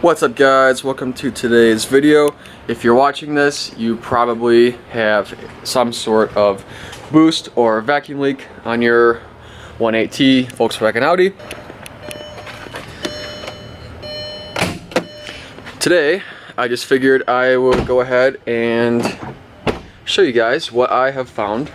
What's up guys, welcome to today's video. If you're watching this, you probably have some sort of boost or vacuum leak on your 1.8T Volkswagen Audi. Today, I just figured I would go ahead and show you guys what I have found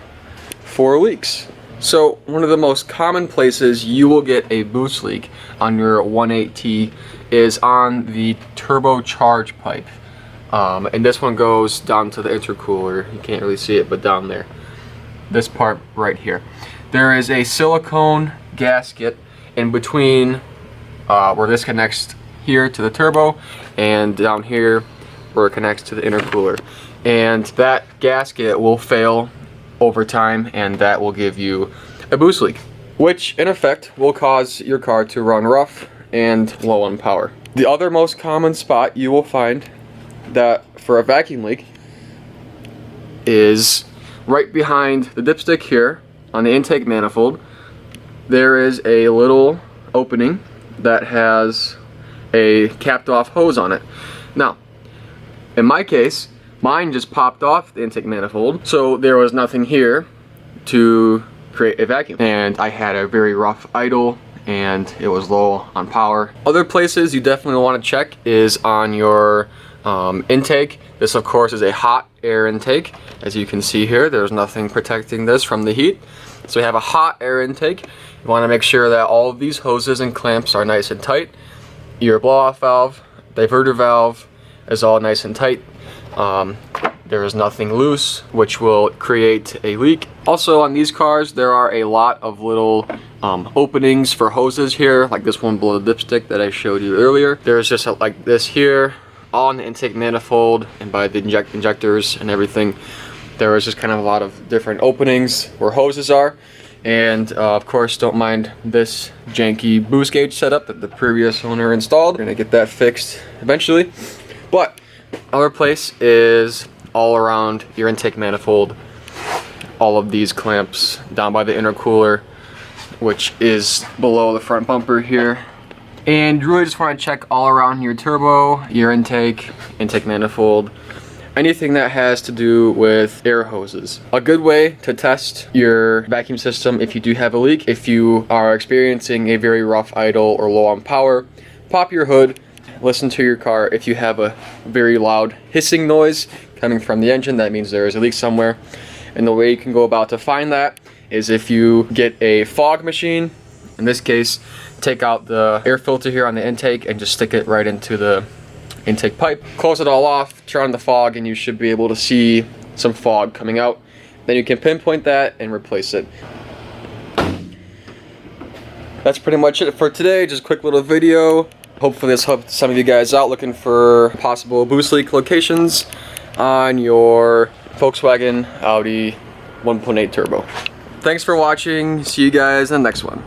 for leaks. So one of the most common places you will get a boost leak on your 1.8T is on the turbocharge pipe. And this one goes down to the intercooler. You can't really see it, but down there. This part right here. There is a silicone gasket in between where this connects here to the turbo and down here where it connects to the intercooler. And that gasket will fail over time, and that will give you a boost leak, which in effect will cause your car to run rough and low on power. The other most common spot you will find that for a vacuum leak is right behind the dipstick here on the intake manifold. There is a little opening that has a capped off hose on it. Now, in my case, mine just popped off the intake manifold, so there was nothing here to create a vacuum. And I had a very rough idle and it was low on power. Other places you definitely want to check is on your intake. This of course is a hot air intake. As you can see here, there's nothing protecting this from the heat. So you have a hot air intake. You want to make sure that all of these hoses and clamps are nice and tight. Your blow-off valve, diverter valve is all nice and tight. There is nothing loose, which will create a leak. Also on these cars, there are a lot of little openings for hoses here, like this one below the dipstick that I showed you earlier. There's just like this here, all on the intake manifold and by the injectors and everything. There is just kind of a lot of different openings where hoses are. And of course, don't mind this janky boost gauge setup that the previous owner installed. We're gonna get that fixed eventually. But other place is all around your intake manifold. All of these clamps down by the intercooler, which is below the front bumper here. And you really just want to check all around your turbo, your intake manifold, anything that has to do with air hoses. A good way to test your vacuum system if you do have a leak, if you are experiencing a very rough idle or low on power, pop your hood, listen to your car. If you have a very loud hissing noise coming from the engine, that means there is a leak somewhere. And the way you can go about to find that is if you get a fog machine. In this case, take out the air filter here on the intake and just stick it right into the intake pipe. Close it all off, turn on the fog, and you should be able to see some fog coming out. Then you can pinpoint that and replace it. That's pretty much it for today. Just a quick little video. Hopefully this helped some of you guys out looking for possible boost leak locations on your Volkswagen Audi 1.8 Turbo. Thanks for watching. See you guys in the next one.